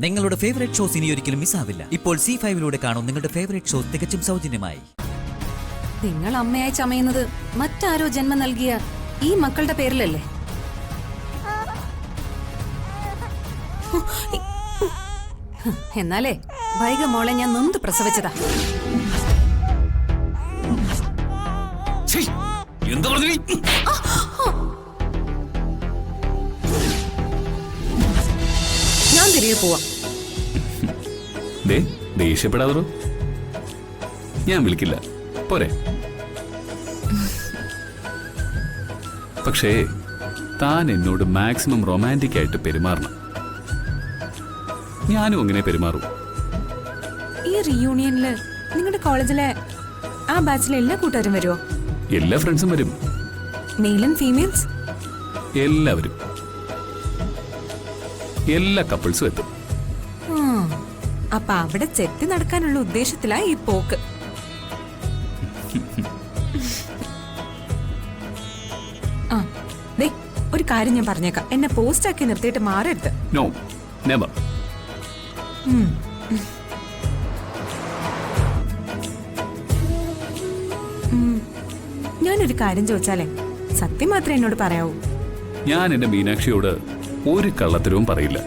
നിങ്ങളുടെ favourite shows ഇനി ഒരിക്കലും മിസ്സാവില്ല. ഇപ്പോൾ C5 കാണും നിങ്ങളുടെ ഫേവറേറ്റ് ഷോസ് തികച്ചും സൗജന്യമായി. നിങ്ങൾ അമ്മയായി ചമയുന്നത് മറ്റാരോ ജന്മം നൽകിയ ഈ മക്കളുടെ പേരിലല്ലേ? എന്നാലേ വൈക മോളെ ഞാൻ നൊന്ത് പ്രസവിച്ചതാ. ഞാൻ തിരികെ പോവാം. ദേഷ്യപ്പെടാതോ, ഞാൻ വിളിക്കില്ല പോരെ. പക്ഷേ താൻ എന്നോട് മാക്സിമം റൊമാൻറ്റിക് ആയിട്ട് പെരുമാറണം. ഞാനും അങ്ങനെ പെരുമാറും. ഈ റീയൂണിയനില് നിങ്ങളുടെ കോളേജിലെ ആ ബാച്ചിലെ എല്ലാ കൂട്ടുകാരും വരുമോ? എല്ലാ ഫ്രണ്ട്സും വരും. മെയിൽ ആൻഡ് ഫീമെയിൽസ് എല്ലാവരും, എല്ലാ കപ്പിൾസും എത്തും. അപ്പൊ അവിടെ ചെത്തി നടക്കാനുള്ള ഉദ്ദേശത്തിലാ ഈ പോക്ക്. ആ ദേ ഒരു കാര്യം ഞാൻ പറഞ്ഞേക്കാം, എന്നെ പോസ്റ്റ് ആക്കി നിർത്തിയിട്ട് മാറരുത്. No never. ഞാനൊരു കാര്യം ചോദിച്ചാലേ സത്യം മാത്രമേ എന്നോട് പറയാവൂ. ഞാൻ എന്റെ മീനാക്ഷിയോട് ഒരു കള്ളത്തരവും പറയില്ല.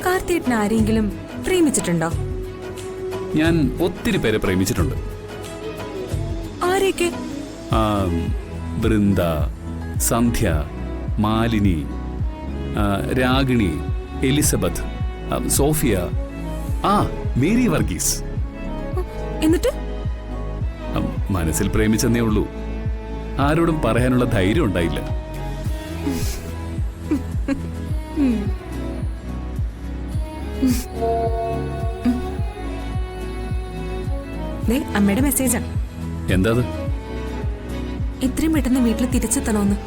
കാർത്തിയേട്ടൻ ആരെങ്കിലും പ്രേമിച്ചിട്ടുണ്ടോ? ഞാൻ ഒത്തിരി പേരെ പ്രേമിച്ചിട്ടുണ്ട്. ആരെയൊക്കെ? Brinda, Sandhya, Malini, Ragini, Elizabeth, Sophia, Mary Varghese. എന്നിട്ട് മനസ്സിൽ പ്രേമിച്ചെന്നേ ഉള്ളൂ. ആരോടും പറയാനുള്ള ധൈര്യം ഉണ്ടായില്ല. അമ്മയുടെ മെസ്സേജാ. എന്താ? ഇത്രയും പെട്ടെന്ന് വീട്ടിൽ തിരിച്ചെത്തണോന്ന്.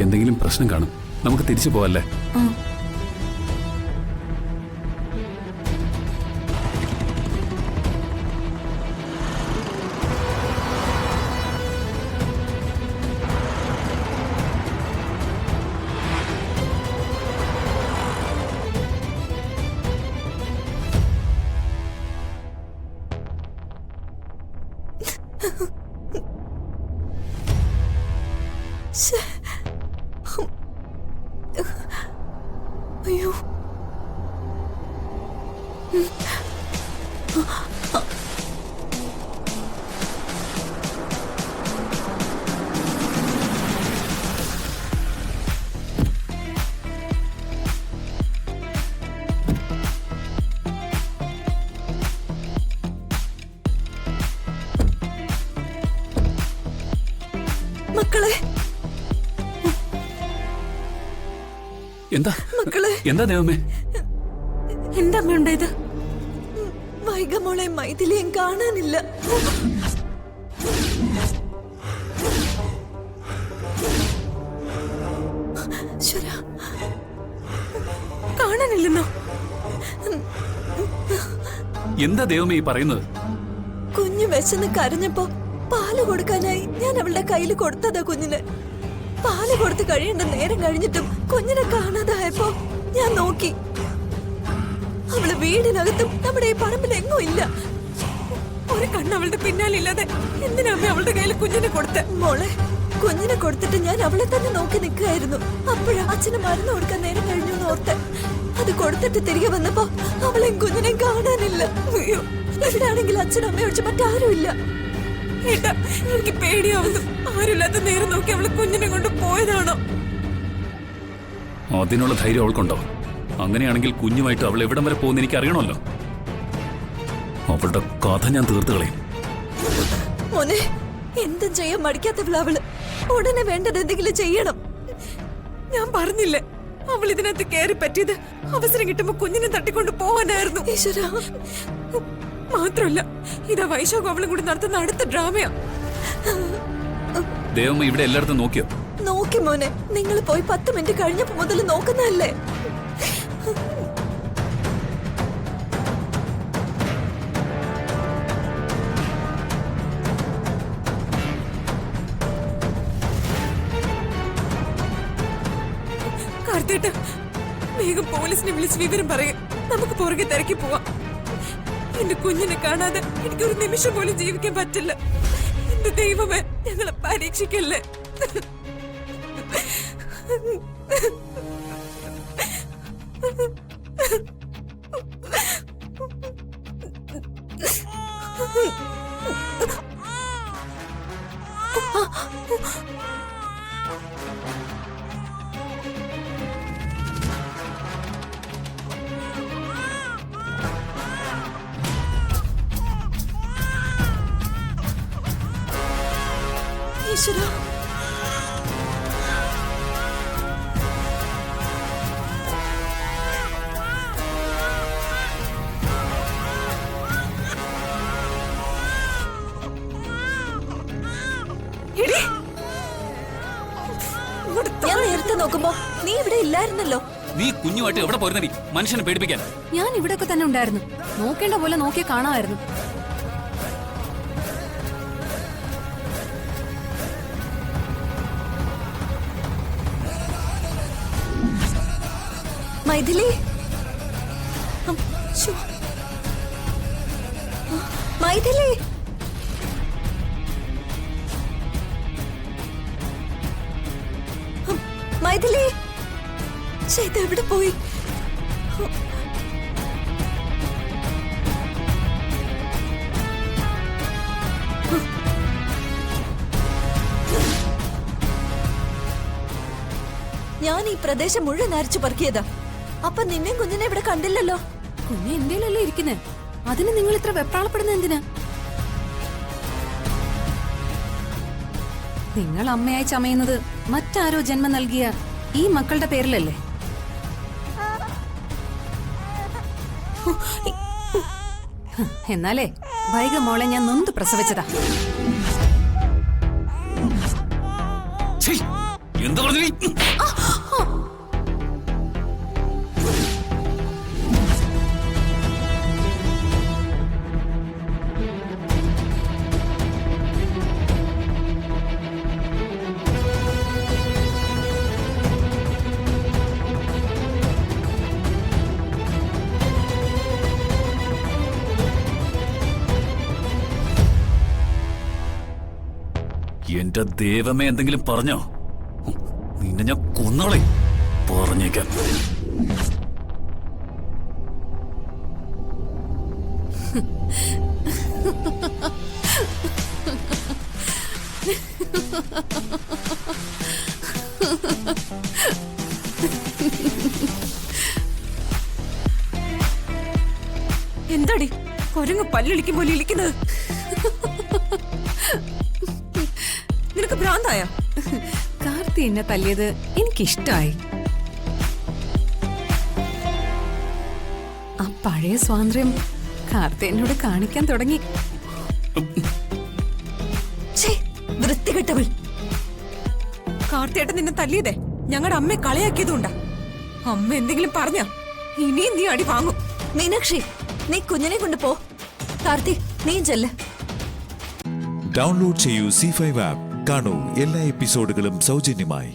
എന്തെങ്കിലും പ്രശ്നം കാണും. നമുക്ക് തിരിച്ചു പോവല്ലേ? അയ്യോ, മക്കളെ എന്താ മക്കളെ, എന്താ ദൈവമേ? എന്താ അമ്മ ഉണ്ടായത്? വൈകമോളെ മൈഥിലിയും കാണാനില്ല. കാണാനില്ലെന്നോ? എന്താ ദൈവമേ ഈ പറയുന്നത്? കുഞ്ഞു വിശന്ന് കരഞ്ഞപ്പോ പാല് കൊടുക്കാനായി ഞാൻ അവളുടെ കയ്യിൽ കൊടുത്തതാ കുഞ്ഞിന്. പാല് കൊടുത്ത് കഴിയേണ്ട നേരം കഴിഞ്ഞിട്ടും കുഞ്ഞിനെ കാണാതായപ്പോ ഞാൻ നോക്കി. അവള് വീടിനകത്തും നമ്മുടെ ഈ പറമ്പിൽ എങ്ങും ഇല്ല. ഒരു കണ്ണ് അവളുടെ പിന്നാലില്ലാതെ എന്തിനാ അമ്മ അവളുടെ കയ്യിൽ കുഞ്ഞിനെ കൊടുത്ത? മോളെ, കുഞ്ഞിനെ കൊടുത്തിട്ട് ഞാൻ അവളെ തന്നെ നോക്കി നിൽക്കുകയായിരുന്നു. അപ്പോഴാ അച്ഛന് മരുന്ന് കൊടുക്കാൻ നേരം കഴിഞ്ഞു എന്ന് ഓർത്തെ. അത് കൊടുത്തിട്ട് തിരികെ വന്നപ്പോ അവളെയും കുഞ്ഞിനെയും കാണാനില്ല. അയ്യോ, ഇവിടാണെങ്കിൽ അച്ഛനും അമ്മയും ഒഴിച്ച് മറ്റാരും ഇല്ല. ഏട്ടാ, എനിക്ക് പേടിയാവുന്നു. ആരുമില്ലാത്ത നേരം നോക്കി അവള് കുഞ്ഞിനെ കൊണ്ട് പോയതാണോ? അതിനുള്ള ധൈര്യം അവൾക്കുണ്ടോ? അങ്ങനെയാണെങ്കിൽ കുഞ്ഞുമായിട്ട് അവൾ എവിടം വരെ പോകുന്ന എനിക്ക് അറിയണമല്ലോ. അവളുടെ കഥ ഞാൻ തീർത്ത് കളയും. മോനെ, എന്തും ചെയ്യാൻ മടിക്കാത്തവള് അവള്. ഉടനെ വേണ്ടത് എന്തെങ്കിലും ചെയ്യണം. ഞാൻ പറഞ്ഞില്ലേ, അവൾ ഇതിനകത്ത് കയറി പറ്റിയത് അവസരം കിട്ടുമ്പോ കുഞ്ഞിനെ തട്ടിക്കൊണ്ട് പോവാനായിരുന്നു. ഈശ്വരാ, മാത്രമല്ല ഇതാ വൈശാഖും അവളും കൂടി നടത്തുന്ന അടുത്ത ഡ്രാമയാ. ദൈവം ഇവിടെ എല്ലായിടത്തും നോക്കിയോ? നോക്കി മോനെ, നിങ്ങൾ പോയി 10 മിനിറ്റ് കഴിഞ്ഞപ്പോ മുതൽ നോക്കുന്നതല്ലേ. കാർത്തിയേട്ട വേഗം പോലീസിനെ വിളിച്ച് വിവരം പറയും. നമുക്ക് പുറകെ തിരക്കി പോവാം. എന്റെ കുഞ്ഞിനെ കാണാതെ എനിക്കൊരു നിമിഷം പോലും ജീവിക്കാൻ പറ്റില്ല. എന്റെ ദൈവമേ, ഞങ്ങളെ പരീക്ഷിക്കല്ലേ. ഈശ്വരാ, എടി, ഇങ്ങോട്ട് താ. ഞാൻ നേരത്തെ നോക്കുമ്പോ നീ ഇവിടെ ഇല്ലായിരുന്നല്ലോ. നീ കുഞ്ഞുമായിട്ട് എവിടെ പോരുന്നടി മനുഷ്യനെ പേടിപ്പിക്കാൻ? ഞാൻ ഇവിടെയൊക്കെ തന്നെ ഉണ്ടായിരുന്നു. നോക്കേണ്ട പോലെ നോക്കിയ കാണാമായിരുന്നു. മൈഥിലി, ശ്ശോ. മൈഥിലി, മൈഥിലി, ഇത് എവിടെ പോയി? ഞാൻ ഈ പ്രദേശം മുഴുവൻ അരിച്ചു പറക്കിയതാ. അപ്പൊ നിന്നെ കുഞ്ഞിനെ ഇവിടെ കണ്ടില്ലല്ലോ. കുഞ്ഞ് എന്തേലല്ലേ ഇരിക്കുന്നേ, അതിന് നിങ്ങൾ ഇത്ര വെപ്രാളപ്പെടുന്ന എന്തിനാ? നിങ്ങൾ അമ്മയായി ചമയുന്നത് മറ്റാരോ ജന്മം നൽകിയ ഈ മക്കളുടെ പേരിലല്ലേ? എന്നാലേ വൈക മോളെ ഞാൻ നൊന്ത് പ്രസവിച്ചതാ. എന്താ പറഞ്ഞു? എന്റെ ദൈവമേ, എന്തെങ്കിലും പറഞ്ഞോ? നിന്നെ ഞാൻ കൊന്നോളെ പറഞ്ഞേക്കാം. എന്താടി കൊരങ്ങ് പല്ലിളിക്കും പോലെ ഇളിക്കുന്നത്? നിനക്ക് ഭ്രാന്തായ? കാർത്തി എന്നെ തല്ലിയത് എനിക്കിഷ്ടായി. ആ പഴയ സ്വാതന്ത്ര്യം കാർത്തി എന്നോട് കാണിക്കാൻ തുടങ്ങി. വൃത്തികെട്ടവൾ. കാർത്തിയേട്ടൻ നിന്നെ തല്ലിയതേ ഞങ്ങളുടെ അമ്മയെ കളിയാക്കിയതുകൊണ്ടാ. അമ്മ എന്തെങ്കിലും പറഞ്ഞ ഇനിയും നീ അടി വാങ്ങും. മീനാക്ഷി, നീ കുഞ്ഞിനെ കൊണ്ട് പോ. കാർത്തി, നീ ചെല്ല്. ഡൗൺലോഡ് ചെയ്യൂ C5 ആപ്പ്. കാണൂ എല്ലാ എപ്പിസോഡുകളും സൗജന്യമായി.